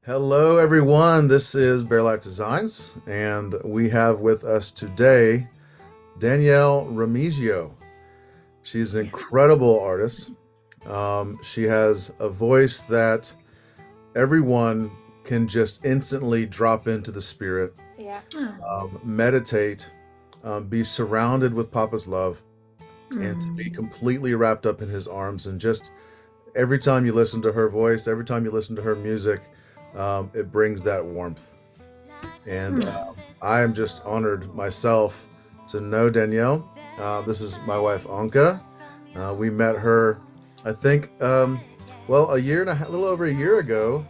Hello, everyone. This is Bear Life Designs, and we have with us today Danielle Remigio. She's an incredible artist. She has a voice that everyone can just instantly drop into the spirit, Yeah. meditate, be surrounded with Papa's love, and to be Mm. completely wrapped up in his arms. And just every time you listen to her voice, every time you listen to her music, it brings that warmth. And Mm. I am just honored myself to know Danielle. This is my wife, Anka. We met her, I think, a year and a little over a year ago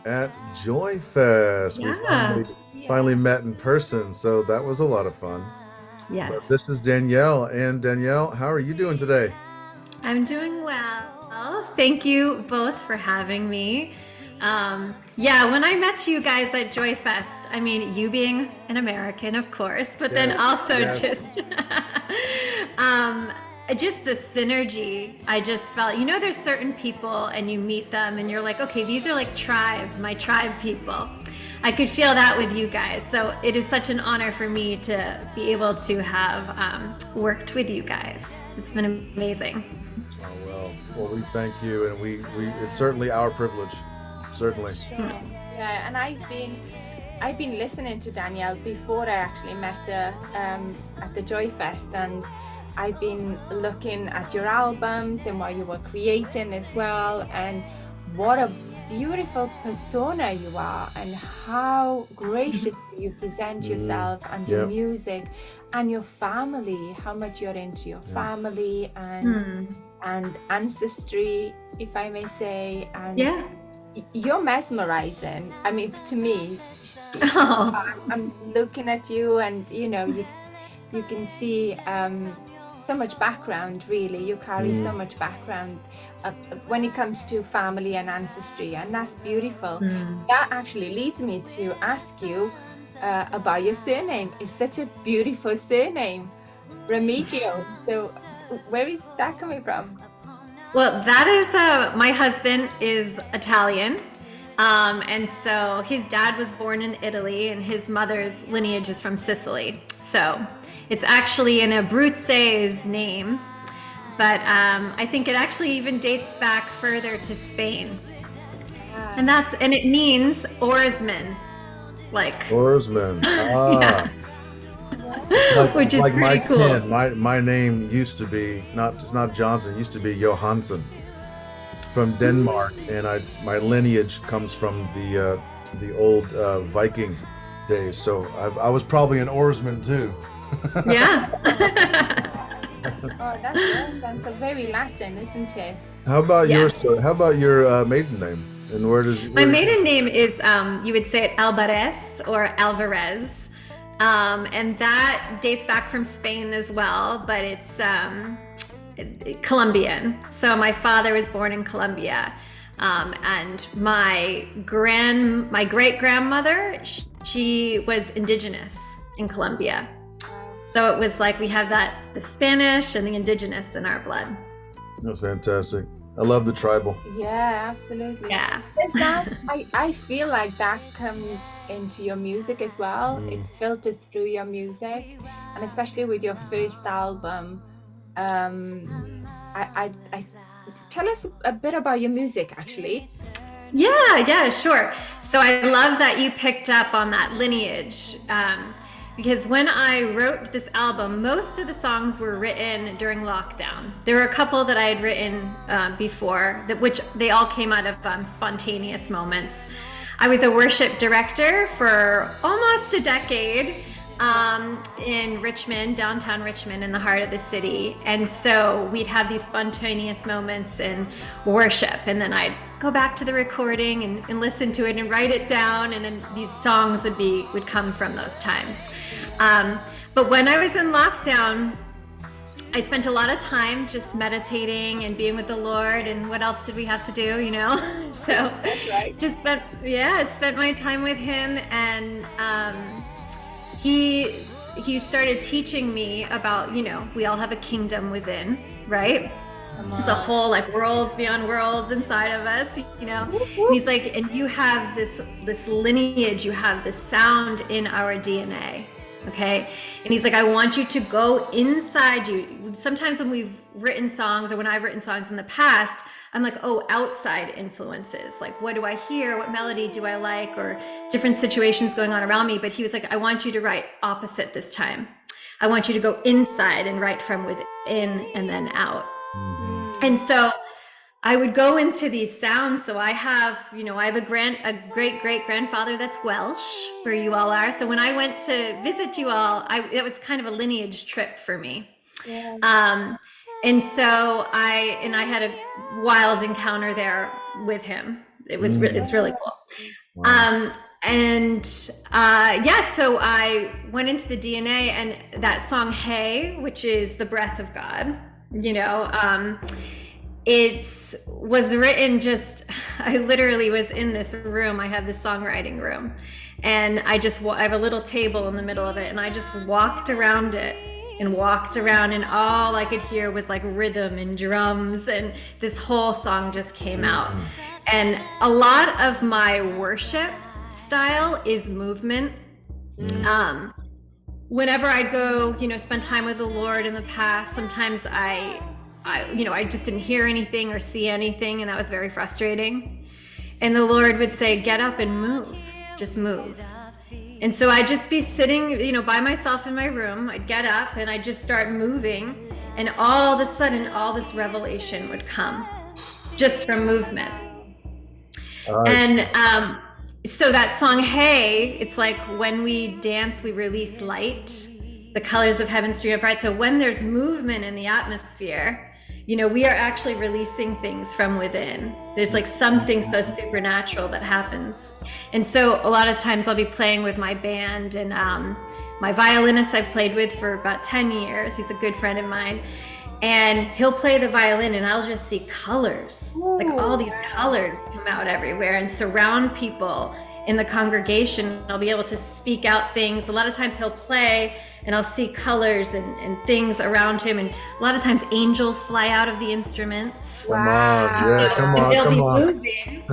at Joy Fest. We Yeah. finally met in person, so that was a lot of fun. Yes. But this is Danielle, and Danielle, how are you doing today? I'm doing well. Thank you both for having me. Yeah, when I met you guys at Joy Fest, I mean, you being an American, of course, but then Yes, also yes. um, just the synergy. I just felt, there's certain people and you meet them and you're like, okay, these are like my tribe people. I could feel that with you guys. So it is such an honor for me to be able to have worked with you guys. It's been amazing. Oh, well, we thank you, and we it's certainly our privilege, certainly. Sure. Yeah, and I've been listening to Danielle before I actually met her at the Joy Fest, and I've been looking at your albums and what you were creating as well, and what a beautiful persona you are, and how graciously you present yourself and your Yeah, music and your family, how much you're into your yeah. family Hmm. and ancestry, if I may say, and Yeah. you're mesmerizing. I mean, to me, Oh. I'm looking at you, and you can see so much background. Really, you carry so Mm, much background when it comes to family and ancestry, and that's beautiful. Hmm. That actually leads me to ask you about your surname. It's such a beautiful surname, Remigio. So, where is that coming from? Well, that is my husband is Italian. And so his dad was born in Italy and his mother's lineage is from Sicily. So it's actually an Abruzze's name, but I think it actually even dates back further to Spain. Ah, And it means oarsman, like, Oarsman. yeah, yeah. which It's is like my pretty cool. kin. My name used to be not it's not Johnson. It used to be Johansson from Denmark, and my lineage comes from the old Viking days. So I was probably an oarsman too. Yeah. Oh, that's awesome. So very Latin, isn't it? How about Yeah. How about your maiden name? And My where does maiden name is, you would say it Alvarez or Alvarez. And that dates back from Spain as well, but it's Colombian. So my father was born in Colombia. And my great grandmother, she was indigenous in Colombia. So it was like we have the Spanish and the indigenous in our blood. that's fantastic. I love the tribal. Yeah, absolutely. Yeah. Does that, I feel like that comes into your music as well. It Mm. filters through your music, and especially with your first album. I tell us a bit about your music, actually. Yeah, sure. So I love that you picked up on that lineage. Because when I wrote this album, most of the songs were written during lockdown. There were a couple that I had written before, which they all came out of spontaneous moments. I was a worship director for almost a decade in Richmond, downtown Richmond, in the heart of the city. And so we'd have these spontaneous moments in worship, and then I'd go back to the recording and listen to it and write it down, and then these songs would come from those times. But when I was in lockdown, I spent a lot of time just meditating and being with the Lord, and what else did we have to do, you know? So That's right. spent my time with him, and he started teaching me about, we all have a kingdom within, right? There's a whole like worlds beyond worlds inside of us, you know. And he's like, and you have this lineage, you have this sound in our DNA, okay? And he's like, I want you to go inside you. Sometimes when we've written songs, or when I've written songs in the past, I'm like, oh, outside influences. Like, what do I hear? What melody do I like? Or different situations going on around me. But he was like, I want you to write opposite this time. I want you to go inside and write from within and then out. And so I would go into these sounds. So I have, you know, I have a great great grandfather that's Welsh, where you all are. So when I went to visit you all, it was kind of a lineage trip for me. Yeah. And so I had a wild encounter there with him. It's really cool. Wow. So I went into the DNA, and that song "Hey," which is the breath of God, you know, it was written I literally was in this room. I had this songwriting room, and I have a little table in the middle of it, and I just walked around it. And all I could hear was like rhythm and drums, and this whole song just came out. And a lot of my worship style is movement. Whenever I go, you know, spend time with the Lord in the past, sometimes I just didn't hear anything or see anything, and that was very frustrating. And the Lord would say, get up and move, just move. And so I'd just be sitting, you know, by myself in my room. I'd get up and I'd just start moving, and all of a sudden, all this revelation would come just from movement. And so that song, "Hey," it's like when we dance, we release light, the colors of heaven stream up bright. So when there's movement in the atmosphere, you know, we are actually releasing things from within. There's like something so supernatural that happens. And so a lot of times I'll be playing with my band, and my violinist I've played with for about 10 years. He's a good friend of mine. And he'll play the violin, and I'll just see colors. Ooh, like all these colors come out everywhere and surround people in the congregation. I'll be able to speak out things. A lot of times he'll play, and I'll see colors and things around him. And a lot of times angels fly out of the instruments. Come on, yeah, come on, and they'll come be on. Moving.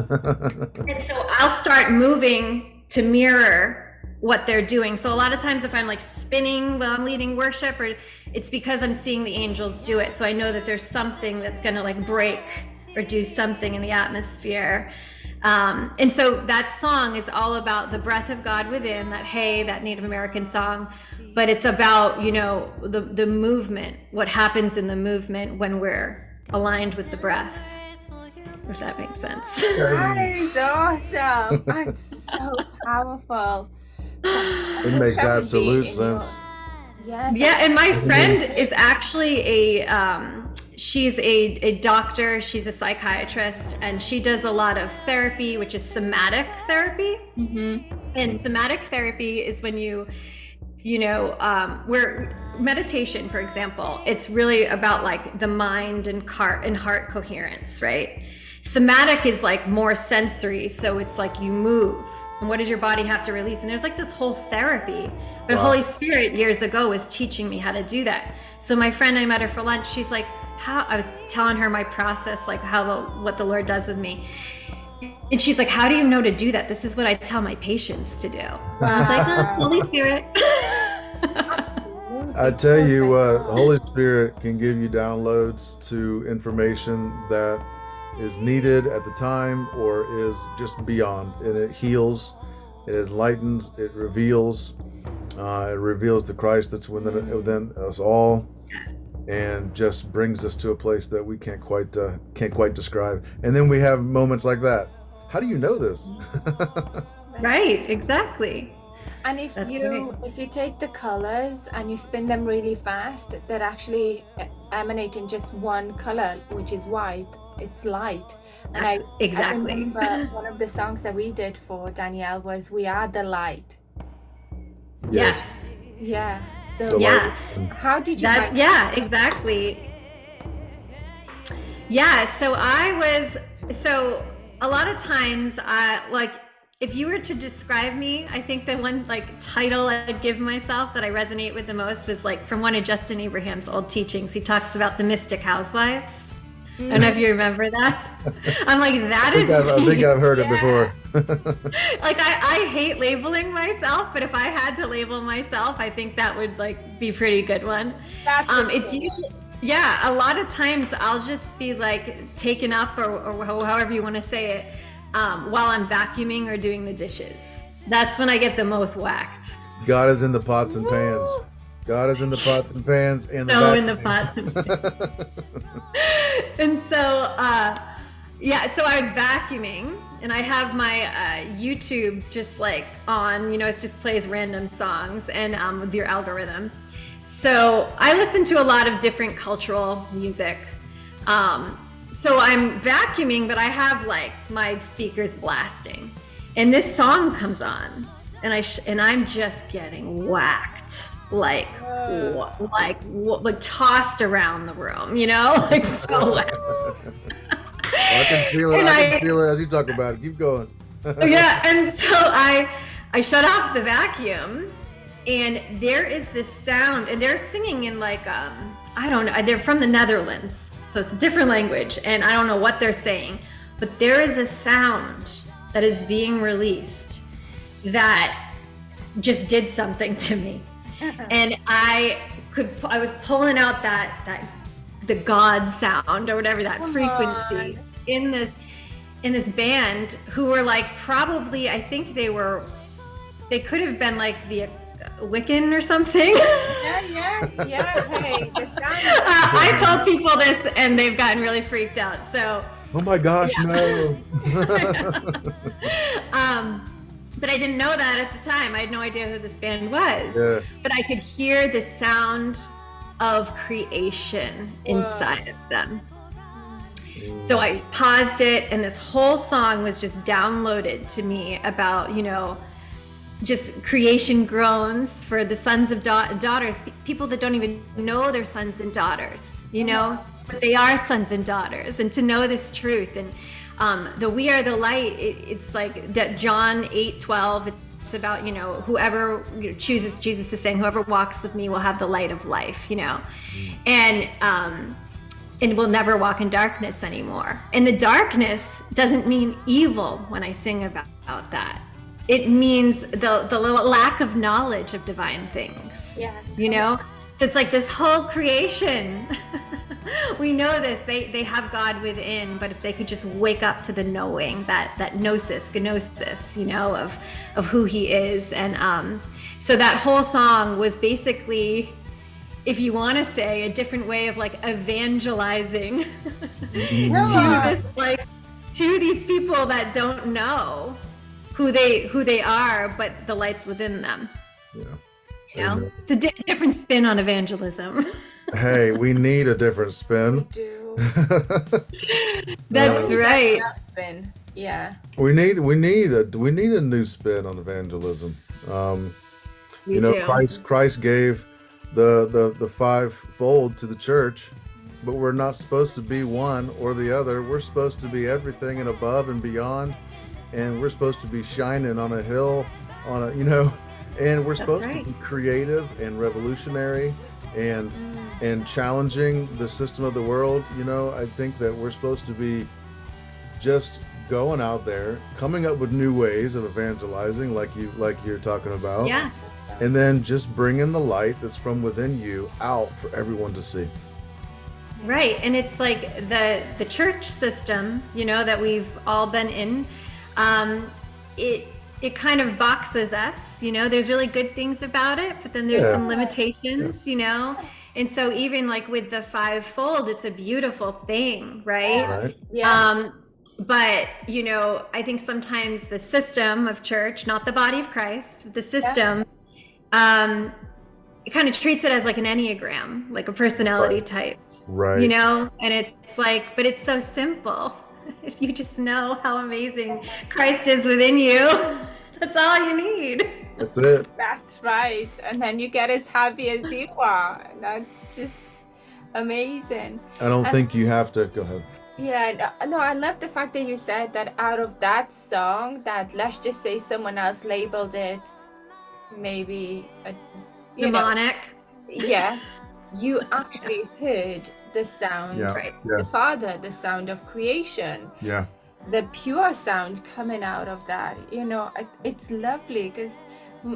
And so I'll start moving to mirror what they're doing. So a lot of times if I'm like spinning while I'm leading worship, or it's because I'm seeing the angels do it. So I know that there's something that's gonna like break or do something in the atmosphere. And so that song is all about the breath of God within, that "Hey," that Native American song, but it's about, you know, the movement, what happens in the movement when we're aligned with the breath, if that makes sense. That is awesome. That's so powerful. It makes absolute sense. Yes. Yeah, and my friend is actually she's a doctor, she's a psychiatrist, and she does a lot of therapy, which is somatic therapy. Mm-hmm. And somatic therapy is when where meditation, for example, it's really about like the mind and heart coherence, right? Somatic is like more sensory, so it's like you move. And what does your body have to release? And there's like this whole therapy. But wow. Holy Spirit years ago was teaching me how to do that. So my friend, I met her for lunch. She's like, I was telling her my process, like what the Lord does with me. And she's like, how do you know to do that? This is what I tell my patients to do. And I was like, Holy Spirit. I tell you what, the Holy Spirit can give you downloads to information that is needed at the time or is just beyond, and it heals, it enlightens, it reveals the Christ that's within us all, and just brings us to a place that we can't quite describe. And then we have moments like that. How do you know this? Right, exactly. And if you take the colors and you spin them really fast, they're actually emanating just one color, which is white. It's light. And I remember one of the songs that we did for Danielle was "We Are the Light." Yes. Yeah. So yeah. How did you? Exactly. Yeah. So a lot of times, if you were to describe me, I think the one title I'd give myself that I resonate with the most was from one of Justin Abraham's old teachings. He talks about the mystic housewives. I don't know if you remember that. I'm like, that is. I think I've heard it before. Like I hate labeling myself, but if I had to label myself, I think that would like be a pretty good one. It's usually, yeah, a lot of times I'll just be like taken up or however you want to say it, while I'm vacuuming or doing the dishes. That's when I get the most whacked. God is in the pots and pans. God is in the pots and pans and the so in the pots and pans. And so yeah, so I was vacuuming and I have my YouTube just like on, it just plays random songs and with your algorithm. So I listen to a lot of different cultural music. So I'm vacuuming, but I have like my speakers blasting and this song comes on and I'm just getting whacked. Like tossed around the room, like so loud. I can feel it. I can feel it as you talk about it. Keep going. Yeah, and so I shut off the vacuum, and there is this sound, and they're singing in like I don't know. They're from the Netherlands, so it's a different language, and I don't know what they're saying, but there is a sound that is being released that just did something to me. And I was pulling out the God sound or whatever, that frequency in this band who were like, probably, I think they could have been like the Wiccan or something. Yeah. Hey, the sound. I told people this and they've gotten really freaked out. So. Oh my gosh, no. But I didn't know that at the time. I had no idea who this band was. Yeah. But I could hear the sound of creation inside of them. So I paused it, and this whole song was just downloaded to me about, just creation groans for the sons of daughters, people that don't even know their sons and daughters, but they are sons and daughters, and to know this truth. And the we are the light, it's like that John 8:12, it's about, whoever chooses, Jesus is saying, whoever walks with me will have the light of life, and will never walk in darkness anymore. And the darkness doesn't mean evil when I sing about that. It means the lack of knowledge of divine things. Yeah. So it's like this whole creation. We know this, they have God within, but if they could just wake up to the knowing, that gnosis, of who he is. And so that whole song was basically, if you want to say, a different way of like evangelizing to these people that don't know who they are, but the light's within them. Yeah. It's a different spin on evagelism. Hey, we need a different spin. We do. That's right. That spin. Yeah. We need a new spin on evangelism. We do. Christ gave the fivefold to the church, but we're not supposed to be one or the other. We're supposed to be everything and above and beyond, and we're supposed to be shining on a hill, and we're supposed to be creative and revolutionary and challenging the system of the world. I think that we're supposed to be just going out there, coming up with new ways of evangelizing, like you're talking about. Yeah. And then just bringing the light that's from within you out for everyone to see. Right. And it's like the church system, that we've all been in, it kind of boxes us, there's really good things about it, but then there's some limitations, and so even like with the fivefold, it's a beautiful thing, right? Yeah. But I think sometimes the system of church, not the body of Christ, the system, it kind of treats it as like an Enneagram, like a personality type, right? And it's like, but it's so simple. If you just know how amazing Christ is within you, that's all you need. That's it. That's right. And then you get as happy as you are. That's just amazing. I don't think you have to. Go ahead. Yeah, no, I love the fact that you said that out of that song, that let's just say someone else labeled it maybe demonic. Yes. you actually heard the sound, Yeah. Right. Yeah. the Father, the sound of creation, Yeah. the pure sound coming out of that. It's lovely because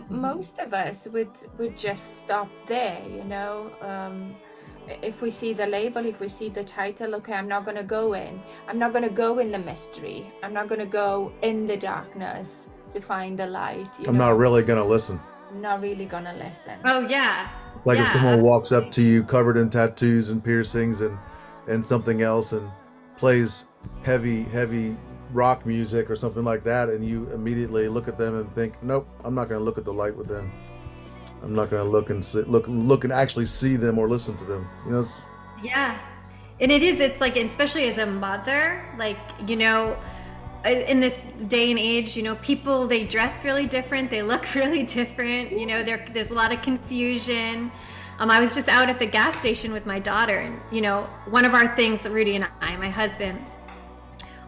most of us would just stop there. If we see the label, if we see the title, okay, I'm not going to go in. I'm not going to go in the mystery. I'm not going to go in the darkness to find the light. I'm not really going to listen. I'm not really going to listen. Oh yeah. Like if someone Yeah. walks up to you covered in tattoos and piercings and something else and plays heavy rock music or something like that, and you immediately look at them and think, nope, I'm not going to look at the light with them. I'm not going to look and actually see them or listen to them. Yeah. And it's like, especially as a mother, like, in this day and age, people, they dress really different. They look really different. There's a lot of confusion. I was just out at the gas station with my daughter, and, one of our things that Rudy and I, my husband,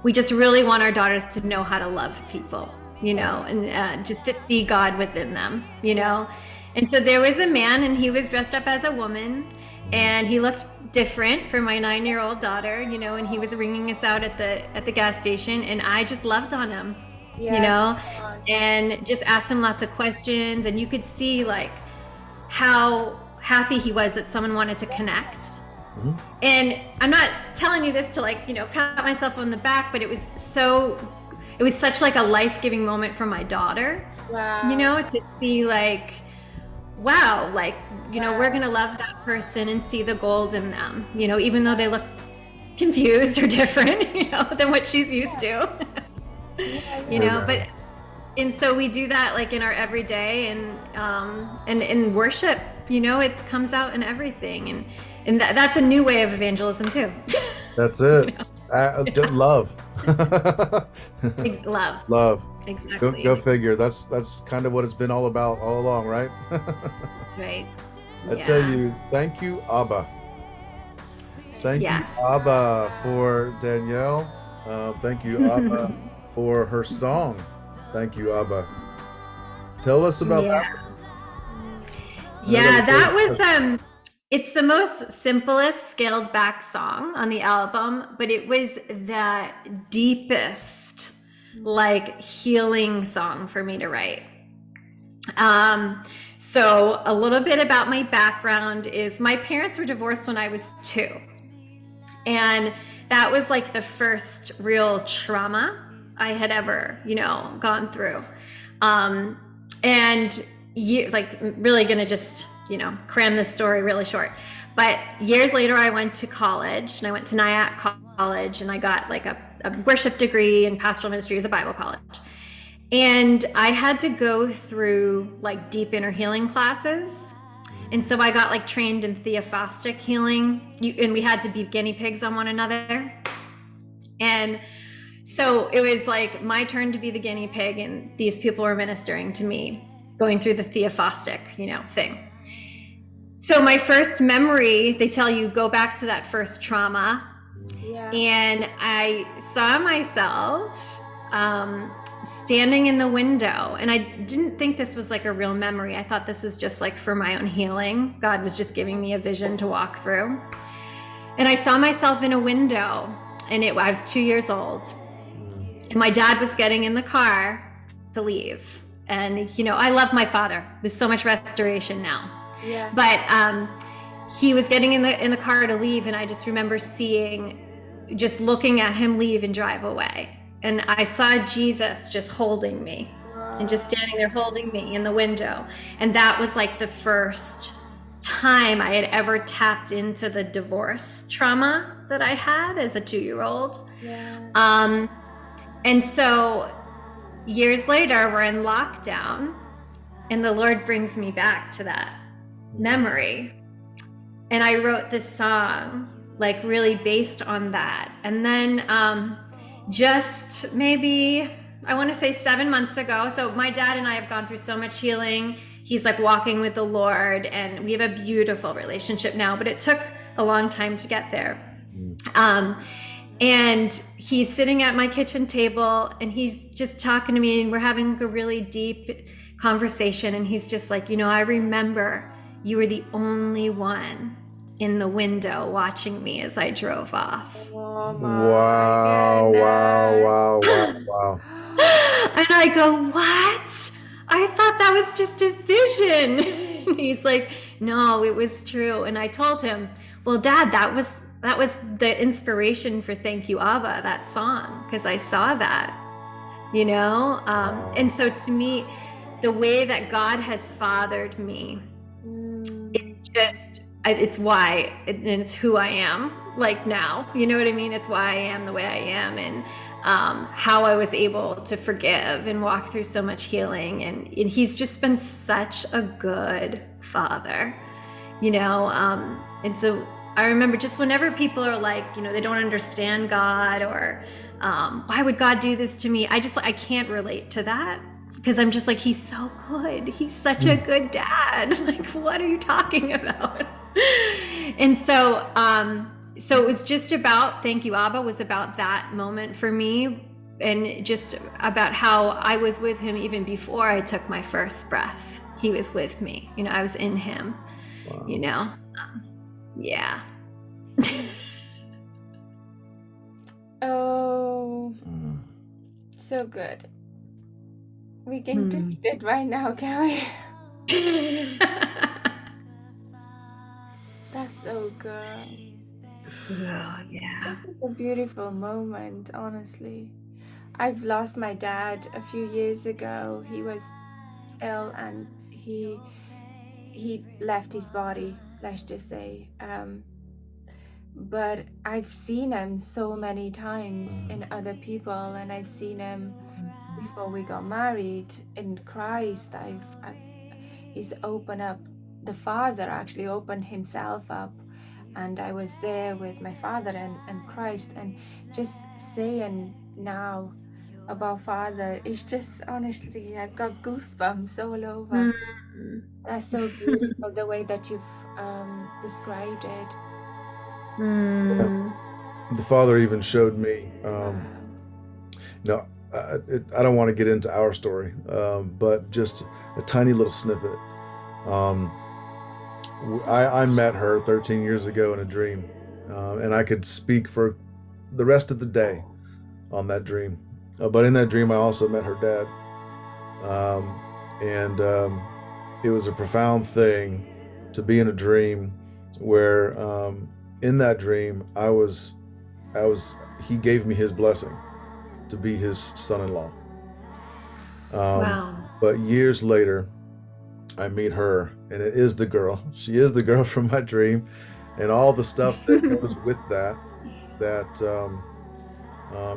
we just really want our daughters to know how to love people, and just to see God within them, And so there was a man, and he was dressed up as a woman, and he looked different for my 9-year-old daughter, and he was ringing us out at the gas station, and I just loved on him, and just asked him lots of questions, and you could see like how happy he was that someone wanted to connect. Mm-hmm. And I'm not telling you this to pat myself on the back, but it was such like a life-giving moment for my daughter. Wow. To see like, wow, like, we're going to love that person and see the gold in them, even though they look confused or different, than what she's used to, and so we do that like in our everyday and in worship, it comes out in everything. And that's a new way of evangelism too. That's it. Love. Love. Exactly. Go figure. That's kind of what it's been all about all along, right? Right. I tell you, thank you, Abba. Thank you, Abba, for Danielle. Thank you, Abba, for her song. Thank you, Abba. Tell us about that. Yeah, that was it's the most simplest scaled back song on the album, but it was the deepest like healing song for me to write. So a little bit about my background is my parents were divorced when I was 2. And that was like the first real trauma I had ever, gone through. And really gonna just, cram this story really short. But years later, I went to college, and I went to Nyack College, and I got like a worship degree in pastoral ministry as a Bible college. And I had to go through like deep inner healing classes. And so I got like trained in theophostic healing, and we had to be guinea pigs on one another. And so it was like my turn to be the guinea pig, and these people were ministering to me, going through the theophostic, thing. So my first memory, they tell you, go back to that first trauma. Yeah. And I saw myself standing in the window, and I didn't think this was like a real memory. I thought this was just like for my own healing. God was just giving me a vision to walk through. And I saw myself in a window, and I was 2 years old. And my dad was getting in the car to leave. And, I love my father. There's so much restoration now. Yeah. But he was getting in the car to leave, and I just remember just looking at him leave and drive away. And I saw Jesus just holding me. Wow. And just standing there holding me in the window. And that was like the first time I had ever tapped into the divorce trauma that I had as a 2-year-old. Yeah. And so years later, we're in lockdown, and the Lord brings me back to that memory. And I wrote this song, like really based on that. And then just maybe, I want to say 7 months ago, so my dad and I have gone through so much healing. He's like walking with the Lord, and we have a beautiful relationship now, but it took a long time to get there. And he's sitting at my kitchen table, and he's just talking to me, and we're having a really deep conversation. And he's just like, I remember you were the only one in the window watching me as I drove off. Oh Wow, my wow, wow, wow, goodness. wow. And I go, what? I thought that was just a vision. And he's like, no, it was true. And I told him, well, Dad, that was the inspiration for Thank You, Abba, that song, because I saw that, you know? And so to me, the way that God has fathered me, it's just, it's why, and it's who I am, like now, you know what I mean? It's why I am the way I am, and how I was able to forgive and walk through so much healing. And he's just been such a good father, you know? And so I remember just whenever people are like, you know, they don't understand God, or why would God do this to me? I can't relate to that, because I'm just like, he's so good. He's such a good dad. Like, what are you talking about? And so, so it was just about Thank You, Abba, was about that moment for me, and just about how I was with him even before I took my first breath. He was with me, you know, I was in him, you know? Yeah. Oh, so good. We can taste it right now, can we? That's so good. Oh, yeah. It's a beautiful moment, honestly. I've lost my dad a few years ago. He was ill, and he left his body, let's just say. But I've seen him so many times in other people, and I've seen him before we got married in Christ. He's opened up. The Father actually opened himself up, and I was there with my Father and Christ, and just saying now about Father, it's just, honestly, I've got goosebumps all over. That's so beautiful, the way that you've described it. The Father even showed me, you know, I don't want to get into our story, but just a tiny little snippet. I met her 13 years ago in a dream, and I could speak for the rest of the day on that dream. But in that dream, I also met her dad, and it was a profound thing to be in a dream where, in that dream, he gave me his blessing to be his son-in-law. Wow. But years later, I meet her, and it is the girl. She is the girl from my dream, and all the stuff that goes with that.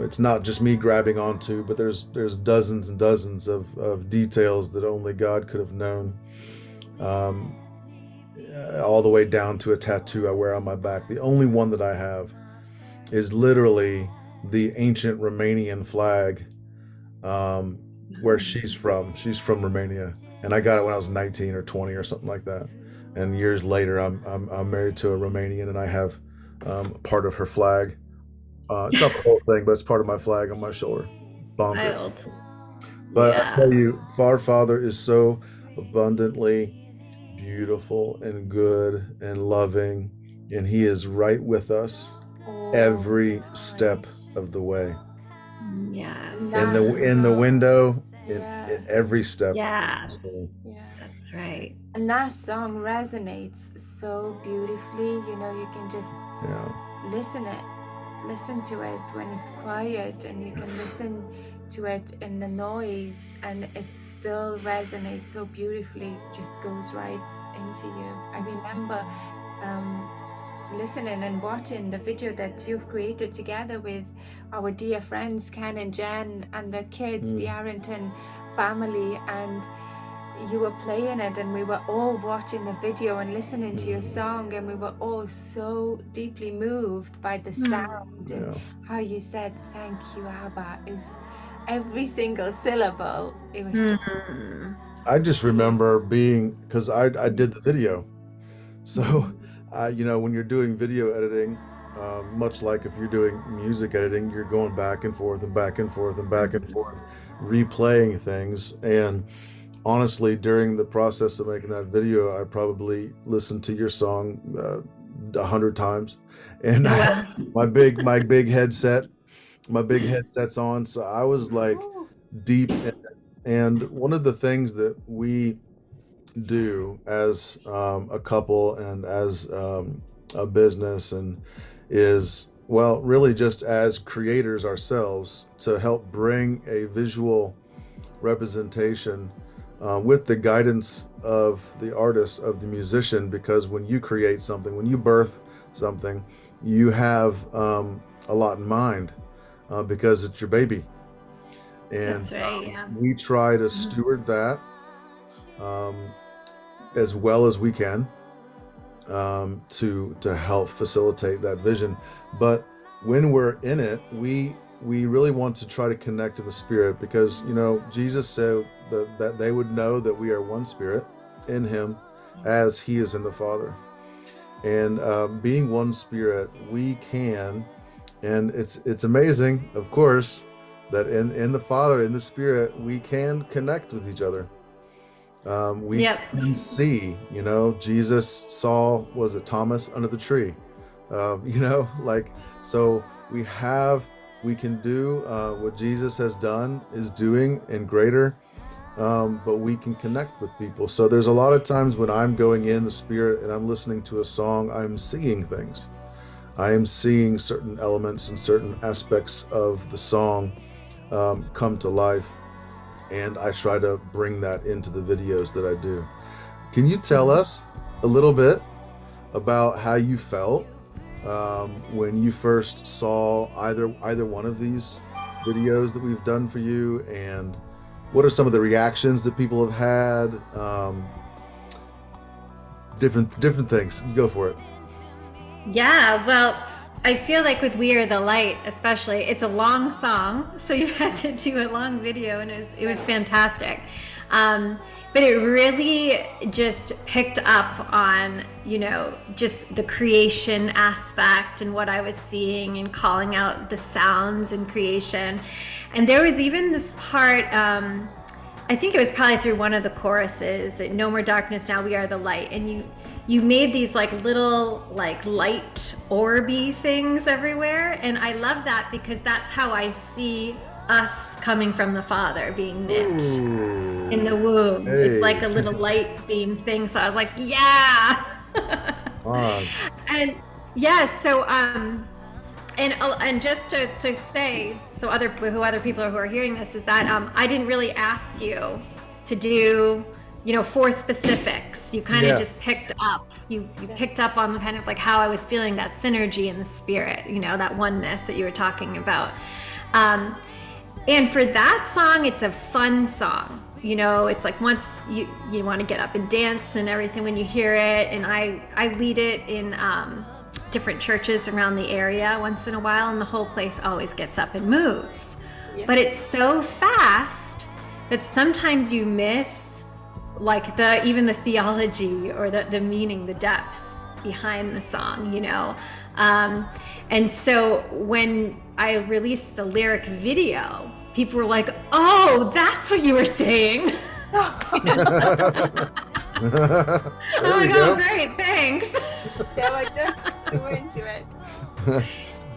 It's not just me grabbing onto, but there's dozens and dozens of details that only God could have known. All the way down to a tattoo I wear on my back. The only one that I have is literally the ancient Romanian flag, where she's from. She's from Romania, and I got it when I was 19 or 20 or something like that. And years later, I'm married to a Romanian, and I have part of her flag. It's not the whole thing, but it's part of my flag on my shoulder. Bonkers. Wild. But Yeah. I tell you, our Father is so abundantly beautiful and good and loving, and he is right with us every step of the way. Yes. In the window, in every step. Yeah. Yeah. That's right. And that song resonates so beautifully. You know, you can just listen to it when it's quiet, and you can listen to it in the noise, and it still resonates so beautifully, just goes right into you. I remember listening and watching the video that you've created together with our dear friends Ken and Jen and the kids, the Arrington family, and you were playing it, and we were all watching the video and listening to your song, and we were all so deeply moved by the sound and how you said "Thank you, Abba" is every single syllable. It was just. I just remember being, because I did the video, so you know, when you're doing video editing, much like if you're doing music editing, you're going back and forth and back and forth and back and forth, replaying things. And honestly, during the process of making that video, I probably listened to your song 100 times, and I Wow. had my big headsets on, so I was like Oh, deep in it. And one of the things that we do as a couple and as a business, and is, well, really just as creators ourselves, to help bring a visual representation with the guidance of the artist, of the musician, because when you create something, when you birth something, you have a lot in mind because it's your baby. And That's right. Yeah. we try to Mhm. steward that um, as well as we can to help facilitate that vision. But when we're in it, we really want to try to connect to the Spirit, because Jesus said that they would know that we are one Spirit in Him, as He is in the Father. And being one Spirit, we can, and it's amazing, of course, that in the Father, in the Spirit, we can connect with each other. We Yep. can see, Jesus saw, was it Thomas under the tree? Like, so we can do what Jesus has done, is doing, and greater, but we can connect with people. So there's a lot of times when I'm going in the Spirit and I'm listening to a song, I'm seeing things. I am seeing certain elements and certain aspects of the song come to life, and I try to bring that into the videos that I do. Can you tell us a little bit about how you felt when you first saw either one of these videos that we've done for you, and what are some of the reactions that people have had? Different things. You go for it. Yeah, well, I feel like with We Are the Light, especially, it's a long song, so you had to do a long video, and it was fantastic. But it really just picked up on, just the creation aspect and what I was seeing, and calling out the sounds and creation. And there was even this part, I think it was probably through one of the choruses, No More Darkness, Now We Are the Light, and you made these little light orby things everywhere, and I love that because that's how I see us coming from the Father, being knit in the womb. Hey. It's like a little light beam thing, so I was like, yeah. And yeah, so and just to say, so other people who are hearing this, is that I didn't really ask you to do for specifics. You kind of just picked up. You picked up on the kind of how I was feeling, that synergy in the Spirit, that oneness that you were talking about. And for that song, it's a fun song. It's like once you want to get up and dance and everything when you hear it. And I lead it in different churches around the area once in a while, and the whole place always gets up and moves. Yeah. But it's so fast that sometimes you miss even the theology or the meaning, the depth behind the song, and so when I released the lyric video, people were like, "Oh, that's what you were saying." I'm like, "Oh, great, thanks." They were just too into it.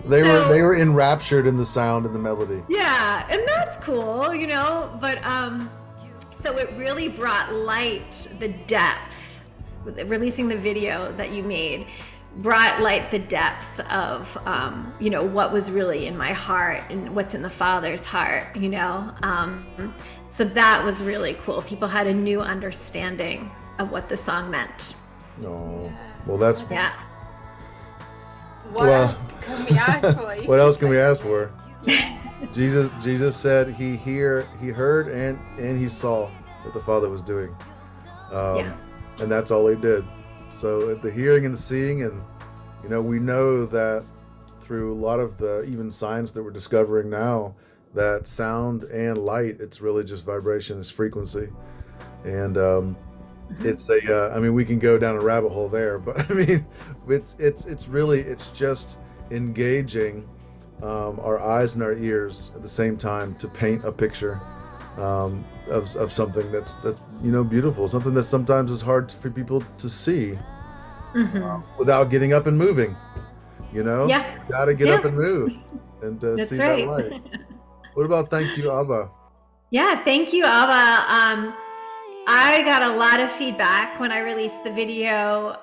They were enraptured in the sound and the melody. Yeah, and that's cool, but so it really brought light, the depth. Releasing the video that you made brought light, the depth of what was really in my heart and what's in the Father's heart, so that was really cool. People had a new understanding of what the song meant. Oh, well, that's What else can we ask for? What else can we ask for? Jesus said he heard and he saw what the Father was doing, and that's all he did. So the hearing and the seeing, and we know that through a lot of the even science that we're discovering now, that sound and light, it's really just vibration, it's frequency, and it's I mean, we can go down a rabbit hole there, but I mean, it's just engaging our eyes and our ears at the same time to paint a picture of something that's beautiful, something that sometimes is hard for people to see, without getting up and moving. You know, Yeah. you got to get Yeah. up and move and That's see right. that light. What about thank you, Abba? Yeah, thank you, Ava. I got a lot of feedback when I released the video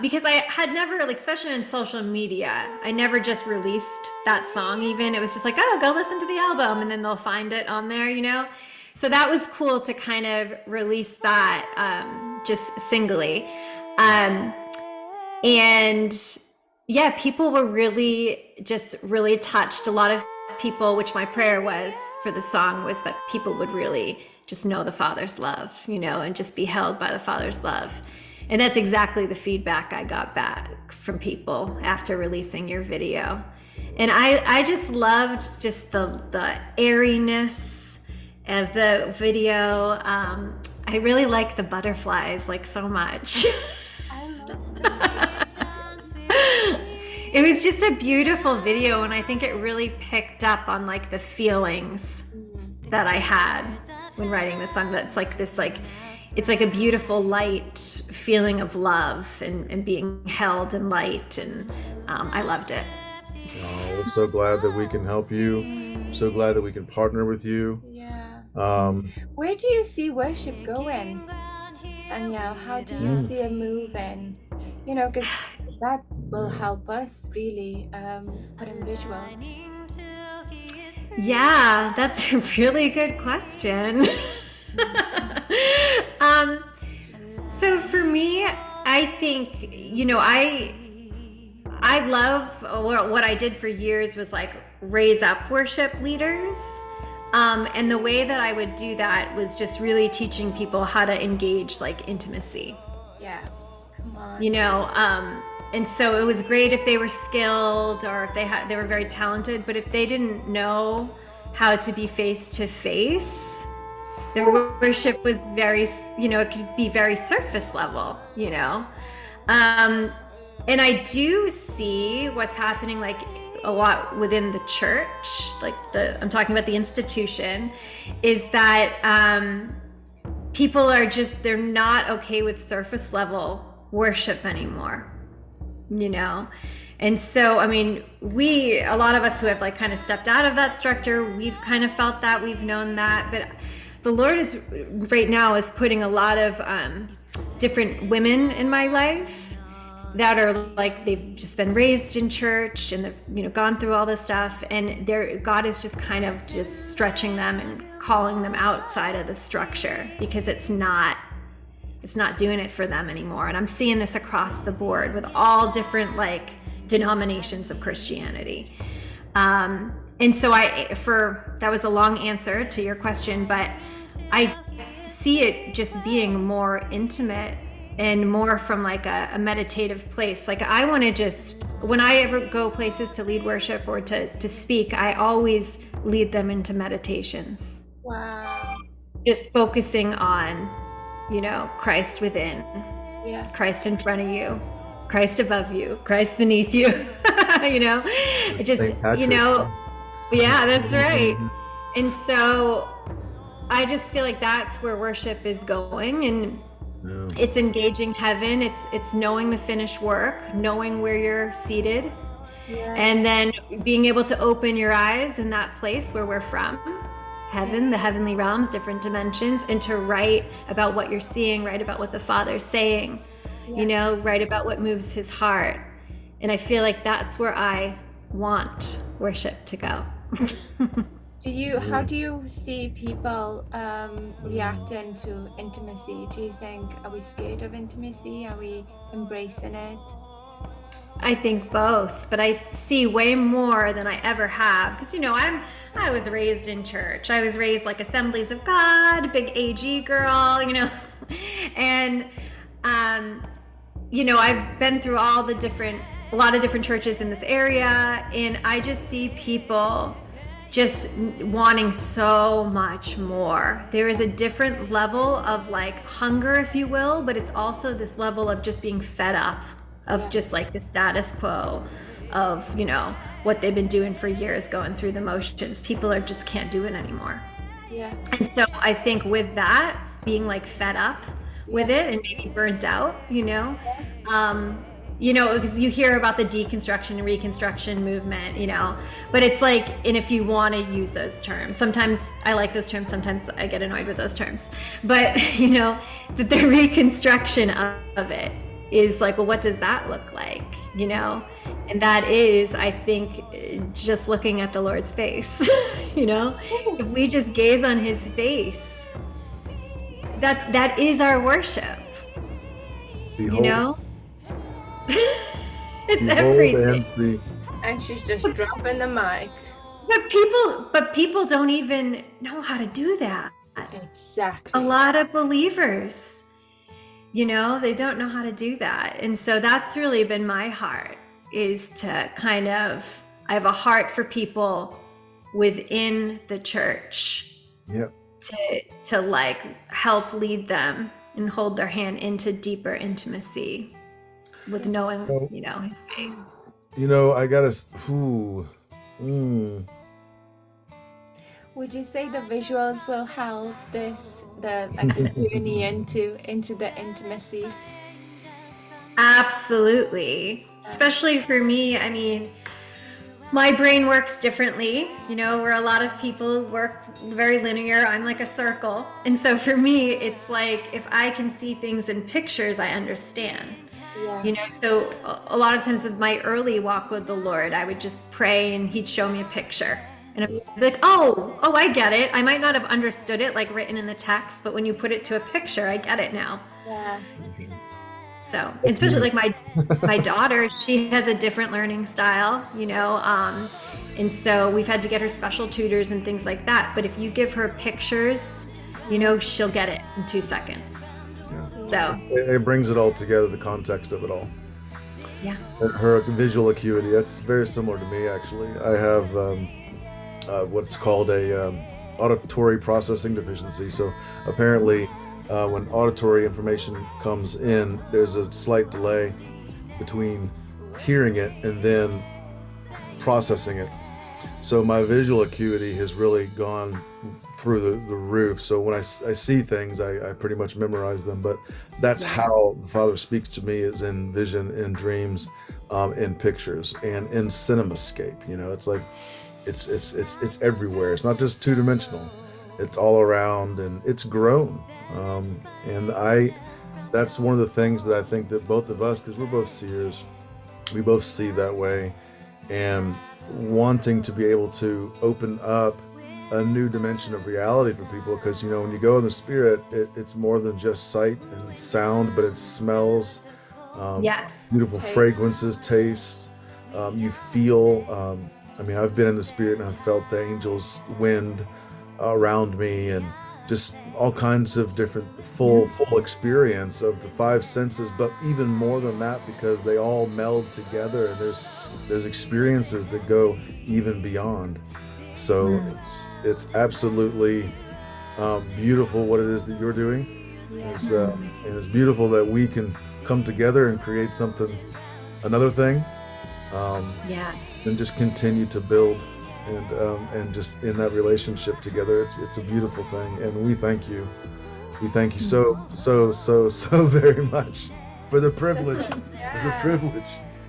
because I had never, like, especially in social media, I never just released that song even. It was just like, oh, go listen to the album, and then they'll find it on there, you know? So that was cool to kind of release that just singly. And yeah, people were really touched. A lot of people, which my prayer was for the song, was that people would really just know the Father's love, you know, and just be held by the Father's love. And that's exactly the feedback I got back from people after releasing your video. And I just loved just the airiness of the video. I really like the butterflies, like, so much. It was just a beautiful video, and I think it really picked up on, like, the feelings that I had when writing the song. That's like this, like, it's like a beautiful light feeling of love and being held in light, and I loved it. Oh, I'm so glad that we can help you. I'm so glad that we can partner with you. Yeah. Um, Where do you see worship going, Danielle? How do you see it moving? You know, because that will help us really put in visuals. Yeah, that's a really good question. So for me, I think, you know, I love what I did for years was, like, raise up worship leaders. And the way that I would do that was just really teaching people how to engage, like, intimacy. Yeah, come on. You know, and so it was great if they were skilled, or if they were very talented, but if they didn't know how to be face to face, their worship was very, you know, it could be very surface level, you know. And I do see what's happening, like, a lot within the church, like I'm talking about the institution, is that people are just, they're not okay with surface level worship anymore, you know. And so, I mean, a lot of us who have, like, kind of stepped out of that structure, we've kind of felt that, we've known that, but the Lord is right now is putting a lot of different women in my life that are, like, they've just been raised in church, and they've, you know, gone through all this stuff, and God is just kind of just stretching them and calling them outside of the structure, because it's not doing it for them anymore. And I'm seeing this across the board with all different, like, denominations of Christianity. And so that was a long answer to your question, but I see it just being more intimate and more from, like, a meditative place. Like, I want to just, when I ever go places to lead worship or to speak, I always lead them into meditations. Wow. Just focusing on, you know, Christ within, Yeah. Christ in front of you, Christ above you, Christ beneath you, you know, it just, you know, yeah, that's right. And so I just feel like that's where worship is going, and it's engaging heaven. It's knowing the finished work, knowing where you're seated, Yes. and then being able to open your eyes in that place where we're from, heaven, the heavenly realms, different dimensions, and to write about what you're seeing, write about what the Father's saying, you know, write about what moves his heart. And I feel like that's where I want worship to go. How do you see people reacting to intimacy? Do you think, are we scared of intimacy? Are we embracing it? I think both, but I see way more than I ever have, because, you know, I was raised in church. I was raised, like, Assemblies of God, big AG girl, you know, and you know, I've been through a lot of different churches in this area, and I just see people just wanting so much more. There is a different level of, like, hunger, if you will, but it's also this level of just being fed up of just, like, the status quo of, you know, what they've been doing for years, going through the motions. People just can't do it anymore. Yeah. And so I think with that, being, like, fed up with it and maybe burnt out, you know, you know, because you hear about the deconstruction and reconstruction movement, you know, but it's like, and if you want to use those terms, sometimes I like those terms, sometimes I get annoyed with those terms, but you know, that the reconstruction of it is like, well, what does that look like, you know? And that is, I think, just looking at the Lord's face, you know, if we just gaze on his face, that is our worship. Behold, you know, it's behold everything. and see. And she's just dropping the mic. But people don't even know how to do that. Exactly. A lot of believers, you know, they don't know how to do that. And so that's really been my heart, is to kind of, I have a heart for people within the church. Yep. To like help lead them and hold their hand into deeper intimacy with knowing, you know, his face. You know, I gotta. Would you say the visuals will help this, the journey into the intimacy? Absolutely. Especially for me, I mean, my brain works differently, you know, where a lot of people work very linear. I'm like a circle. And so for me, it's like, if I can see things in pictures, I understand. Yeah. You know, so a lot of times of my early walk with the Lord, I would just pray and he'd show me a picture. And I'd be like, oh, I get it. I might not have understood it like written in the text, but when you put it to a picture, I get it now. Yeah. So, especially like my daughter, she has a different learning style, you know, and so we've had to get her special tutors and things like that. But if you give her pictures, you know, she'll get it in 2 seconds. Yeah. So It brings it all together, the context of it all. yeah. Her visual acuity, that's very similar to me, actually. I have what's called a auditory processing deficiency. So apparently, when auditory information comes in, there's a slight delay between hearing it and then processing it. So my visual acuity has really gone through the roof. So when I see things, I pretty much memorize them. But that's how the Father speaks to me, is in vision, in dreams, in pictures, and in cinemascape. You know, it's like it's everywhere. It's not just two-dimensional. It's all around, and it's grown. And that's one of the things that I think that both of us, because we're both seers, we both see that way, and wanting to be able to open up a new dimension of reality for people. Because, you know, when you go in the spirit, it's more than just sight and sound, but it smells, beautiful Taste. fragrances, taste, you feel, I mean, I've been in the spirit and I've felt the angels' wind around me, and just all kinds of different full experience of the five senses, but even more than that, because they all meld together, and there's experiences that go even beyond. So it's absolutely beautiful what it is that you're doing. Yeah. And it's beautiful that we can come together and create something, another thing, and just continue to build. And just in that relationship together, it's a beautiful thing, and we thank you. We thank you so very much for the privilege. For the privilege.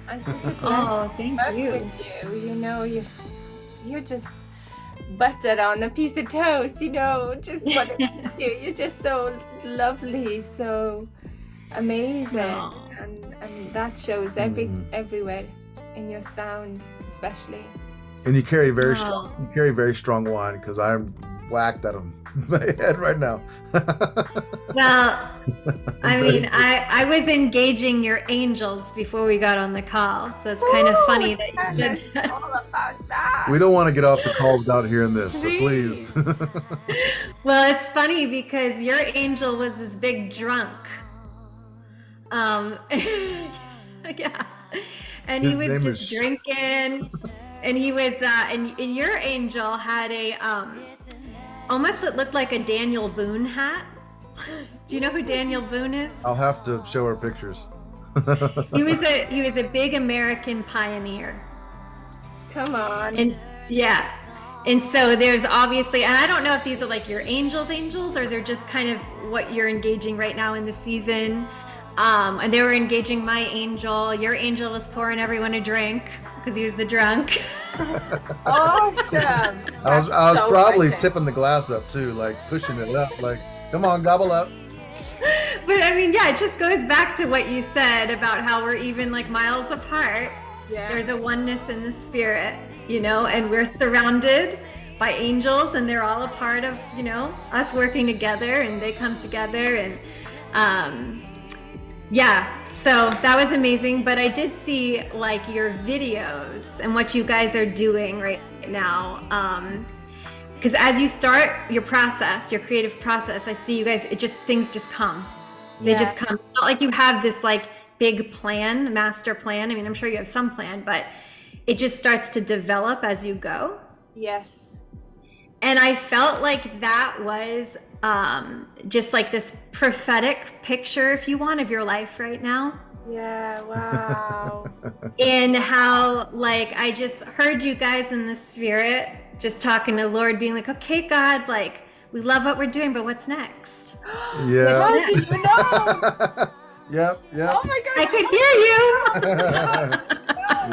And such a pleasure thank to work you. with you. You know, you're just butter on a piece of toast. You know, just what you're just so lovely, so amazing, and that shows everywhere in your sound, especially. And you carry very strong wine, because I'm whacked out of my head right now. Well, I mean, I was engaging your angels before we got on the call, so it's kind of funny that you did that. All about that. We don't want to get off the call without hearing this, so please. Well, it's funny because your angel was this big drunk. Yeah. And he was just drinking. And he was, and your angel had a, almost it looked like a Daniel Boone hat. Do you know who Daniel Boone is? I'll have to show her pictures. He was a big American pioneer. Come on. And yes. And so there's obviously, and I don't know if these are like your angels, or they're just kind of what you're engaging right now in the season. And they were engaging my angel. Your angel was pouring everyone a drink because he was the drunk. Awesome. I was probably tipping the glass up too, like pushing it up, like, come on, gobble up. But I mean, yeah, it just goes back to what you said about how we're even like miles apart. Yeah. There's a oneness in the spirit, you know, and we're surrounded by angels, and they're all a part of, you know, us working together, and they come together, and yeah, so that was amazing. But I did see like your videos and what you guys are doing right now. Because as you start your process, your creative process, I see you guys, things just come. They just come. It's not like you have this like big plan, master plan. I mean, I'm sure you have some plan, but it just starts to develop as you go. Yes. And I felt like that was just like this prophetic picture, if you want, of your life right now. Yeah, wow. And how, like, I just heard you guys in the spirit just talking to the Lord, being like, okay, God, like, we love what we're doing, but what's next? Yeah. How do you know? Yep. Oh my God. I could hear you.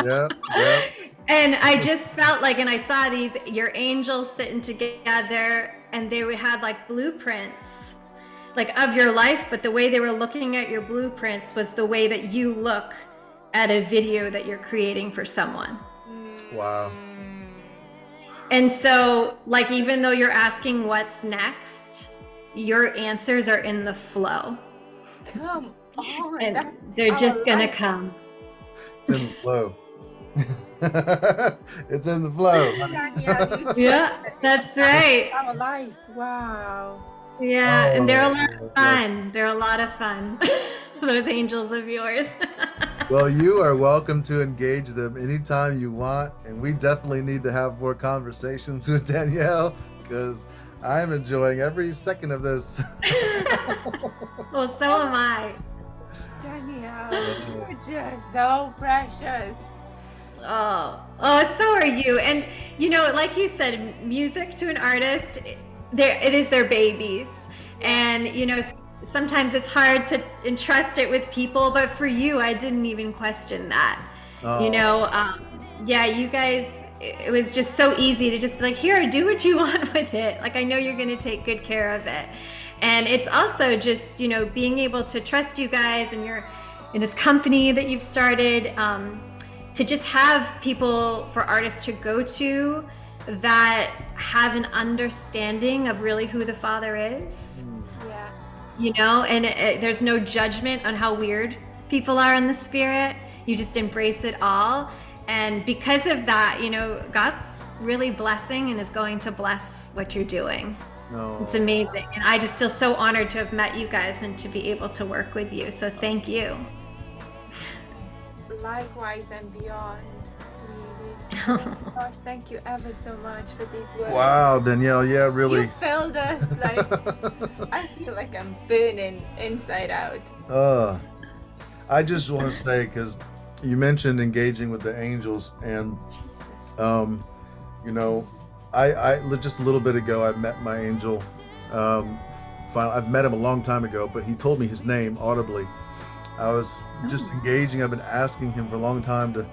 Yep. And I just felt like, and I saw your angels sitting together, and they had like blueprints like of your life, but the way they were looking at your blueprints was the way that you look at a video that you're creating for someone. Wow. And so, like, even though you're asking what's next, your answers are in the flow. Come on. And they're just gonna come. It's in the flow. It's in the flow. Yeah, that's right. Our life. Wow. Yeah, and they're a lot of fun. They're a lot of fun. Those angels of yours. Well, you are welcome to engage them anytime you want, and we definitely need to have more conversations with Danielle, because I'm enjoying every second of this. Well, so am I. Danielle, you're just so precious. Oh, so are you. And you know, like you said, music to an artist, it is their babies. And you know, sometimes it's hard to entrust it with people, but for you, I didn't even question that. Oh. You know, yeah, you guys, it was just so easy to just be like, here, do what you want with it. Like, I know you're going to take good care of it. And it's also just, you know, being able to trust you guys, and you're in this company that you've started, to just have people, for artists to go to that have an understanding of really who the Father is. Yeah. You know, and there's no judgment on how weird people are in the spirit. You just embrace it all. And because of that, you know, God's really blessing and is going to bless what you're doing. Oh. It's amazing. And I just feel so honored to have met you guys and to be able to work with you. So thank you. Likewise and beyond, really. Gosh, thank you ever so much for these words. Wow, Danielle, yeah, really. You filled us, like, I feel like I'm burning inside out. I just want to say, because you mentioned engaging with the angels, and you know, I just a little bit ago I met my angel. I've met him a long time ago, but he told me his name audibly. I was just engaging. I've been asking him for a long time to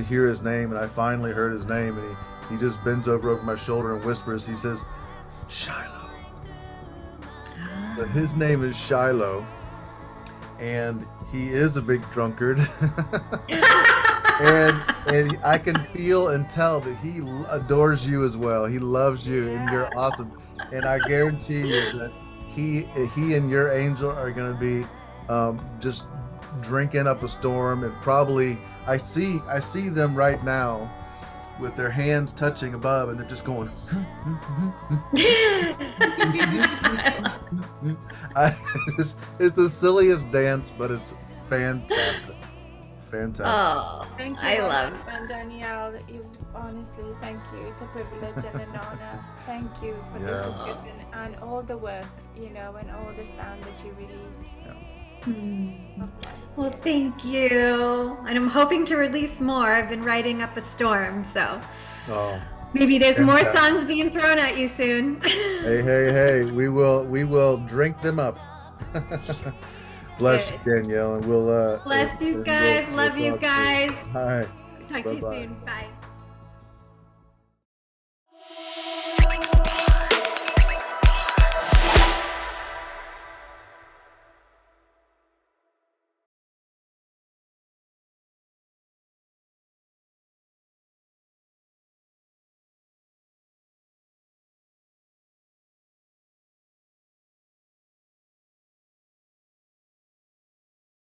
hear his name, and I finally heard his name, and he just bends over my shoulder and whispers. He says, Shiloh. But his name is Shiloh, and he is a big drunkard. and I can feel and tell that he adores you as well. He loves you, and you're awesome. And I guarantee you that he and your angel are going to be just drinking up a storm. And probably I see them right now with their hands touching above, and they're just going it's the silliest dance, but it's fantastic. Oh, thank you. I love it. And Danielle, honestly, thank you. It's a privilege and an honor. Thank you for this discussion and all the work, you know, and all the sound that you release. Well, thank you. And I'm hoping to release more. I've been writing up a storm, so maybe there's more songs being thrown at you soon. Hey, we will drink them up. Bless you, Good. Danielle, and we'll Bless you and guys. we'll Love you talk soon. guys. All right. Talk to you Bye-bye. soon. Bye.